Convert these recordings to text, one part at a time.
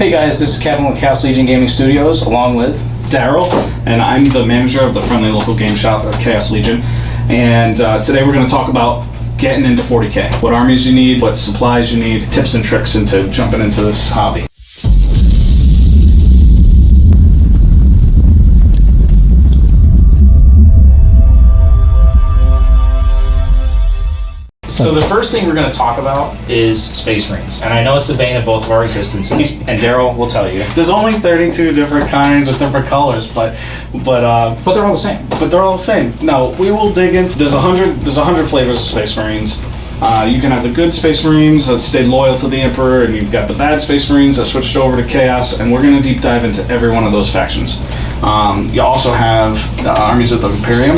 Hey guys, this is Kevin with Chaos Legion Gaming Studios, along with Daryl, and I'm the manager of the friendly local game shop at Chaos Legion. And today we're going to talk about getting into 40K. What armies you need, what supplies you need, tips and tricks into jumping into this hobby. So the first thing we're going to talk about is Space Marines, and I know it's the bane of both of our existences, and Daryl will tell you. There's only 32 different kinds with different colors, but they're all the same. But they're all the same. No, we will dig into. There's 100 flavors of Space Marines. You can have the good Space Marines that stayed loyal to the Emperor, and you've got the bad Space Marines that switched over to Chaos, and we're going to deep dive into every one of those factions. You also have the armies of the Imperium.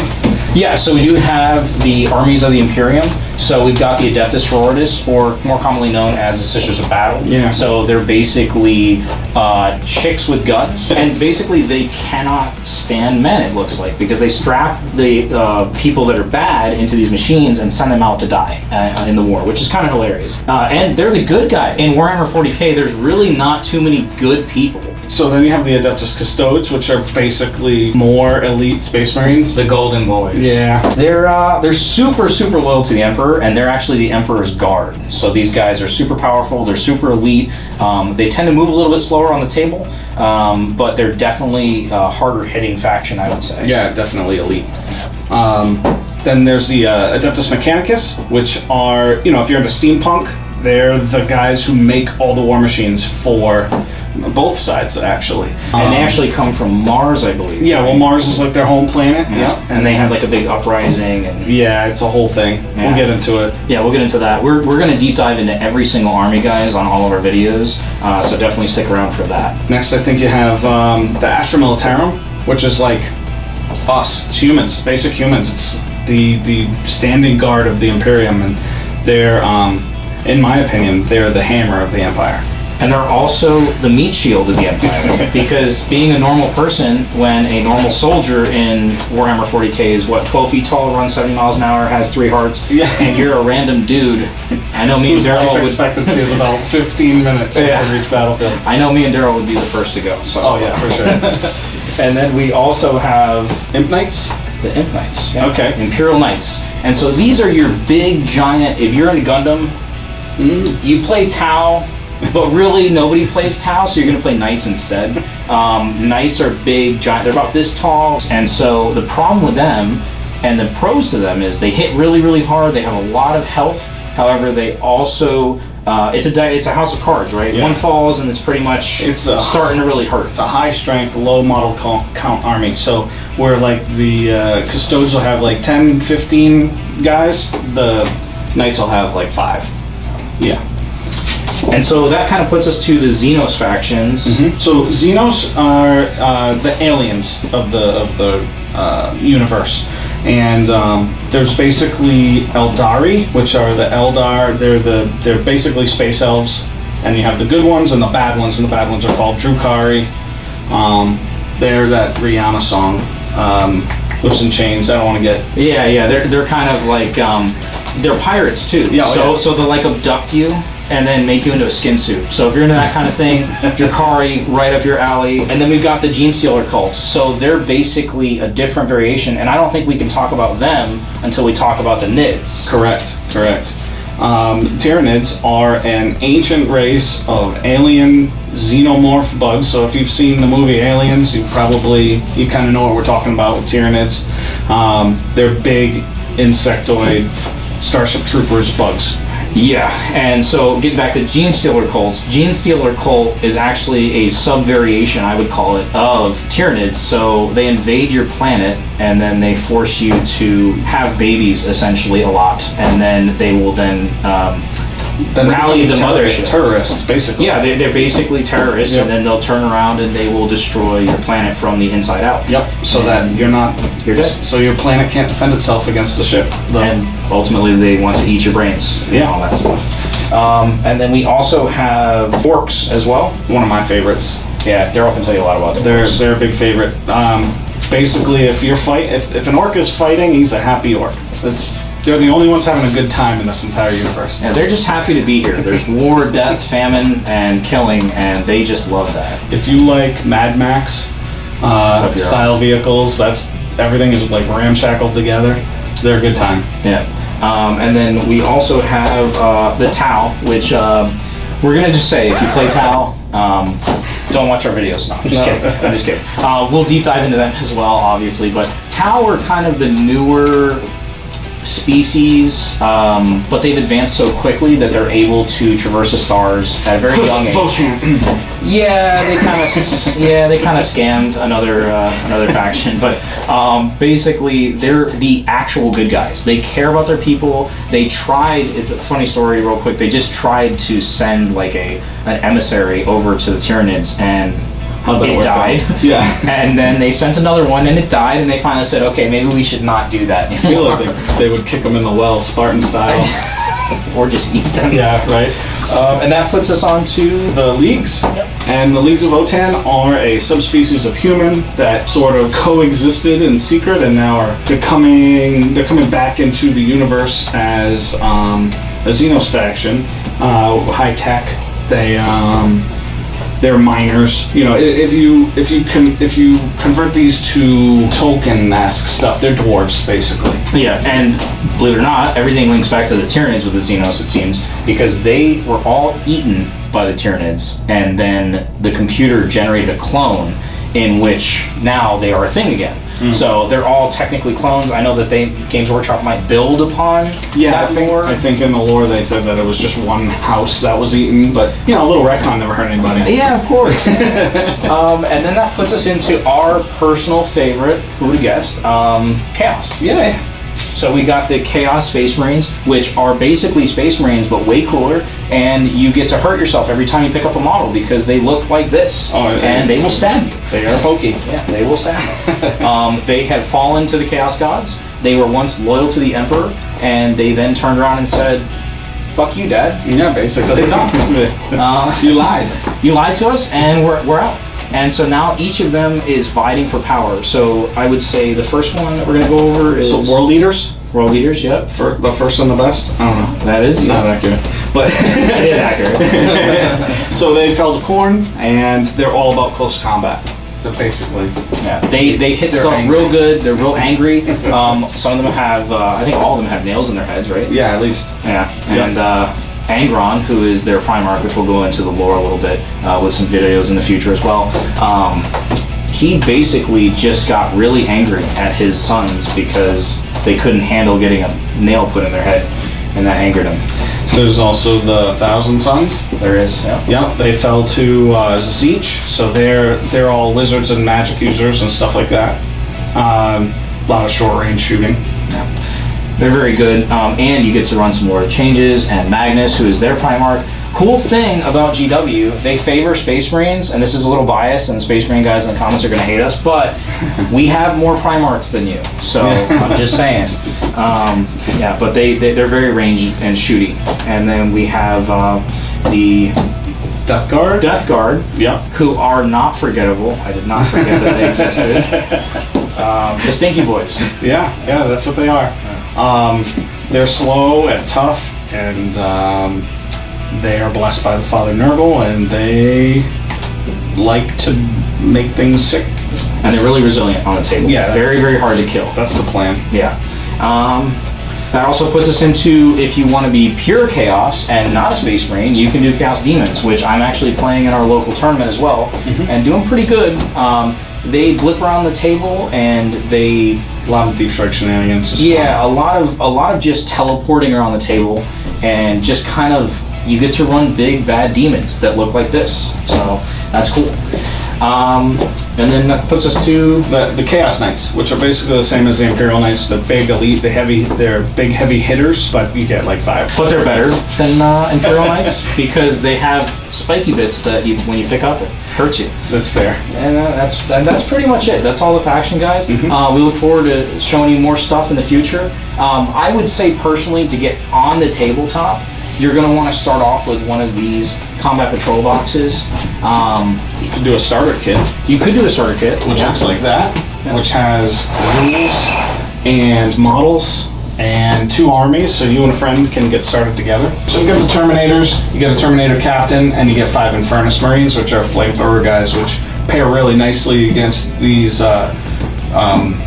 Yeah, so we do have the armies of the Imperium. So we've got the Adeptus Sororitas, or more commonly known as the Sisters of Battle. Yeah. So they're basically chicks with guns, and basically they cannot stand men, it looks like, because they strap the people that are bad into these machines and send them out to die in the war, which is kind of hilarious. And they're the good guy. In Warhammer 40K, there's really not too many good people. So then you have the Adeptus Custodes, which are basically more elite Space Marines. The Golden Boys. Yeah. They're super loyal to the Emperor, and they're actually the Emperor's guard. So these guys are super powerful, they're super elite. They tend to move a little bit slower on the table, but they're definitely a harder hitting faction, I would say. Yeah, definitely elite. Then there's the Adeptus Mechanicus, which are, if you're into steampunk, they're the guys who make all the war machines for both sides, actually. And they actually come from Mars, I believe. Yeah, well, Mars is like their home planet. Yeah. And they had like a big uprising. And yeah, it's a whole thing. Yeah. We'll get into it. Yeah, we'll get into that. We're going to deep dive into every single army, guys, on all of our videos. So definitely stick around for that. Next, I think you have the Astra Militarum, which is like us. It's humans, basic humans. It's the standing guard of the Imperium, and they're, in my opinion, they're the hammer of the Empire. And they're also the meat shield of the Empire. Because being a normal person, when a normal soldier in Warhammer 40K is, 12 feet tall, runs 70 miles an hour, has 3 hearts, and you're a random dude, I know me and Daryl life expectancy is about 15 minutes once they reach battlefield. I know me and Daryl would be the first to go. So. Oh yeah, for sure. And then we also have Imp Knights? The Imp Knights. Yeah. Okay. Imperial Knights. And so these are your big, giant, if you're into Gundam, you play Tau, but really nobody plays Tau, so you're going to play Knights instead. Knights are big, giant, they're about this tall, and so the problem with them, and the pros to them, is they hit really hard, they have a lot of health, however they also, it's a house of cards, right? Yeah. One falls and it's pretty much starting to really hurt. It's a high strength, low model count army, so where like the Custodes will have like 10, 15 guys, the Knights will have like 5. Yeah. And so that kind of puts us to the Xenos factions. So Xenos are the aliens of the universe, and there's basically Eldari, which are the Eldar. They're basically space elves, and you have the good ones and the bad ones, and the bad ones are called Drukari. They're that Rihanna song, Whips and Chains. I don't want to get. Yeah. They're kind of like they're pirates too. Yeah. So they'll like abduct you and then make you into a skin suit. So if you're into that kind of thing, Drukari, right up your alley. And then we've got the Gene Stealer cults. So they're basically a different variation, and I don't think we can talk about them until we talk about the Nids. Correct. Tyranids are an ancient race of alien xenomorph bugs. So if you've seen the movie Aliens, you kind of know what we're talking about with Tyranids. They're big insectoid Starship Troopers bugs. Yeah, and so getting back to Gene Stealer cults, Gene Stealer cult is actually a sub-variation, I would call it, of Tyranids. So they invade your planet, and then they force you to have babies, essentially, a lot, and then they will rally the mothership. Terrorists, basically. Yeah, they're basically terrorists, and then they'll turn around and they will destroy your planet from the inside out. Yep, so that you're dead. So your planet can't defend itself against the ship. And ultimately they want to eat your brains and all that stuff. And then we also have orcs as well. One of my favorites. Yeah, Daryl can tell you a lot about them. They're a big favorite. Basically, if an orc is fighting, he's a happy orc. They're the only ones having a good time in this entire universe. And they're just happy to be here. There's war, death, famine, and killing, and they just love that. If you like Mad Max style vehicles, that's everything is like ramshackled together. They're a good time. Yeah. And then we also have the Tau, which we're gonna just say if you play Tau, don't watch our videos. No, I'm just kidding. I'm just kidding. We'll deep dive into them as well, obviously. But Tau are kind of the newer species, but they've advanced so quickly that they're able to traverse the stars at a very young age. Yeah, they kind of scammed another faction, but basically they're the actual good guys. They care about their people. They tried. It's a funny story, real quick. They just tried to send like an emissary over to the Tyranids, and it died. Yeah. And then they sent another one, and it died, and they finally said, okay, maybe we should not do that anymore. I feel like they would kick them in the well, Spartan style. Or just eat them. Yeah, right. And that puts us on to the Leagues. Yep. And the Leagues of Votann are a subspecies of human that sort of coexisted in secret and now are they're coming back into the universe as a Xenos faction, high tech. They're miners. You know, if you convert these to Tolkien-esque stuff, they're dwarves basically. Yeah, and believe it or not, everything links back to the Tyranids with the Xenos, it seems, because they were all eaten by the Tyranids, and then the computer generated a clone in which now they are a thing again. So they're all technically clones. I know that Games Workshop might build upon that lore. I think in the lore they said that it was just one house that was eaten, but you know, a little retcon never hurt anybody. Yeah, of course. And then that puts us into our personal favorite, who would have guessed, Chaos. Yeah. So we got the Chaos Space Marines, which are basically Space Marines, but way cooler, and you get to hurt yourself every time you pick up a model because they look like this, and they will stab you. They are pokey. Yeah, they will stab you. They have fallen to the Chaos Gods. They were once loyal to the Emperor, and they then turned around and said, fuck you, Dad. Yeah, basically. They're done. You lied. You lied to us, and we're out. And so now each of them is fighting for power. So I would say the first one that we're going to go over is... So World Eaters? World Leaders, yep. For the first and the best? I don't know. That is not accurate. But it is accurate. So they fell to Khorne, and they're all about close combat. So basically, yeah, they hit stuff angry. Real good. They're real angry. Some of them have, I think all of them have nails in their heads, right? Yeah, at least. Yeah, and Angron, who is their Primarch, which we'll go into the lore a little bit with some videos in the future as well. He basically just got really angry at his sons because they couldn't handle getting a nail put in their head, and that angered him. There's also the Thousand Sons. There is, yeah. Yep, they fell to Zasich, so they're all lizards and magic users and stuff like that. A lot of short-range shooting. Yeah. They're very good, and you get to run some Lord of Changes, and Magnus, who is their Primarch. Cool thing about GW, they favor Space Marines, and this is a little biased, and the Space Marine guys in the comments are going to hate us, but we have more Primarchs than you, so I'm just saying. Yeah, but they're very range and shooty. And then we have the Death Guard. Death Guard, yeah, who are not forgettable. I did not forget that they existed. The Stinky Boys. Yeah, that's what they are. They're slow and tough, and they are blessed by the Father Nurgle, and they like to make things sick. And they're really resilient on the table. Yeah, very, very hard to kill. That's the plan. Yeah. That also puts us into, if you want to be pure Chaos and not a Space Marine, you can do Chaos Demons, which I'm actually playing in our local tournament as well, and doing pretty good. They blip around the table, and they... A lot of deep strike shenanigans. Yeah, a lot of just teleporting around the table, and just kind of... You get to run big, bad demons that look like this. So, that's cool. And then that puts us to... The Chaos Knights, which are basically the same as the Imperial Knights, the big elite, they're big heavy hitters, but you get like 5. But they're better than Imperial Knights because they have spiky bits that when you pick up, it hurts you. That's fair. And that's pretty much it. That's all the faction guys. We look forward to showing you more stuff in the future. I would say personally, to get on the tabletop, you're going to want to start off with one of these combat patrol boxes. You could do a starter kit. You could do a starter kit. Which looks like that, which has rules and models and 2 armies, so you and a friend can get started together. So you get the Terminators, you get a Terminator Captain, and you get 5 Infernus Marines, which are flamethrower guys, which pair really nicely against these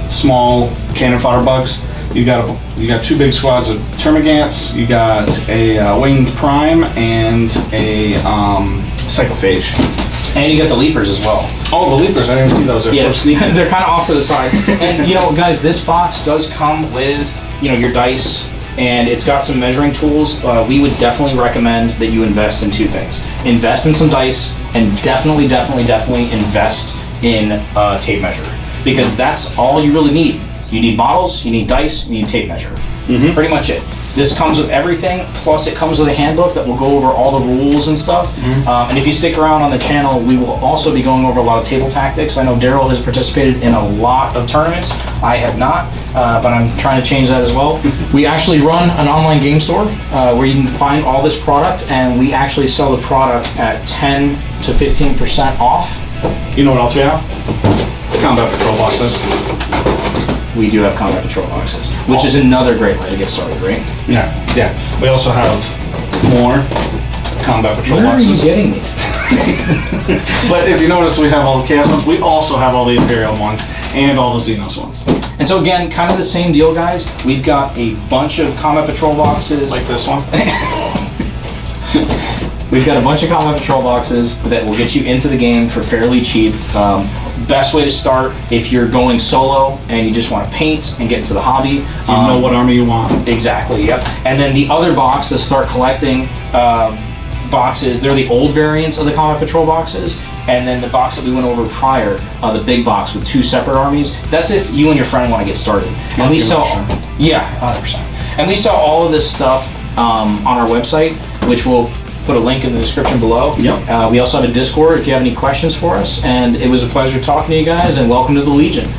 small cannon fodder bugs. You got 2 big squads of Termagants, you got a Winged Prime, and a Psychophage. And you got the Leapers as well. Oh, the Leapers, I didn't see those. They're so sneaky. They're kind of off to the side. And, guys, this box does come with, your dice, and it's got some measuring tools. We would definitely recommend that you invest in 2 things. Invest in some dice, and definitely invest in a tape measure. Because that's all you really need. You need models, you need dice, you need tape measure. Pretty much it. This comes with everything, plus it comes with a handbook that will go over all the rules and stuff. And if you stick around on the channel, we will also be going over a lot of table tactics. I know Daryl has participated in a lot of tournaments. I have not, but I'm trying to change that as well. We actually run an online game store where you can find all this product, and we actually sell the product at 10 to 15% off. You know what else we have? Combat Patrol boxes. We do have Combat Patrol boxes, which is another great way to get started, right? Yeah. We also have more Combat Patrol Where boxes. are you getting these things? But if you notice, we have all the Chaos ones. We also have all the Imperial ones and all the Xenos ones. And so again, kind of the same deal, guys. We've got a bunch of Combat Patrol boxes. Like this one. We've got a bunch of Combat Patrol boxes that will get you into the game for fairly cheap. Best way to start if you're going solo and you just want to paint and get into the hobby. You know what army you want. Exactly, yep. And then the other box to start collecting boxes, they're the old variants of the Combat Patrol boxes. And then the box that we went over prior, the big box with 2 separate armies, that's if you and your friend want to get started. And we sell, 100%. And we sell all of this stuff on our website, which we'll put a link in the description below. Yep. We also have a Discord if you have any questions for us. And it was a pleasure talking to you guys, and welcome to the Legion.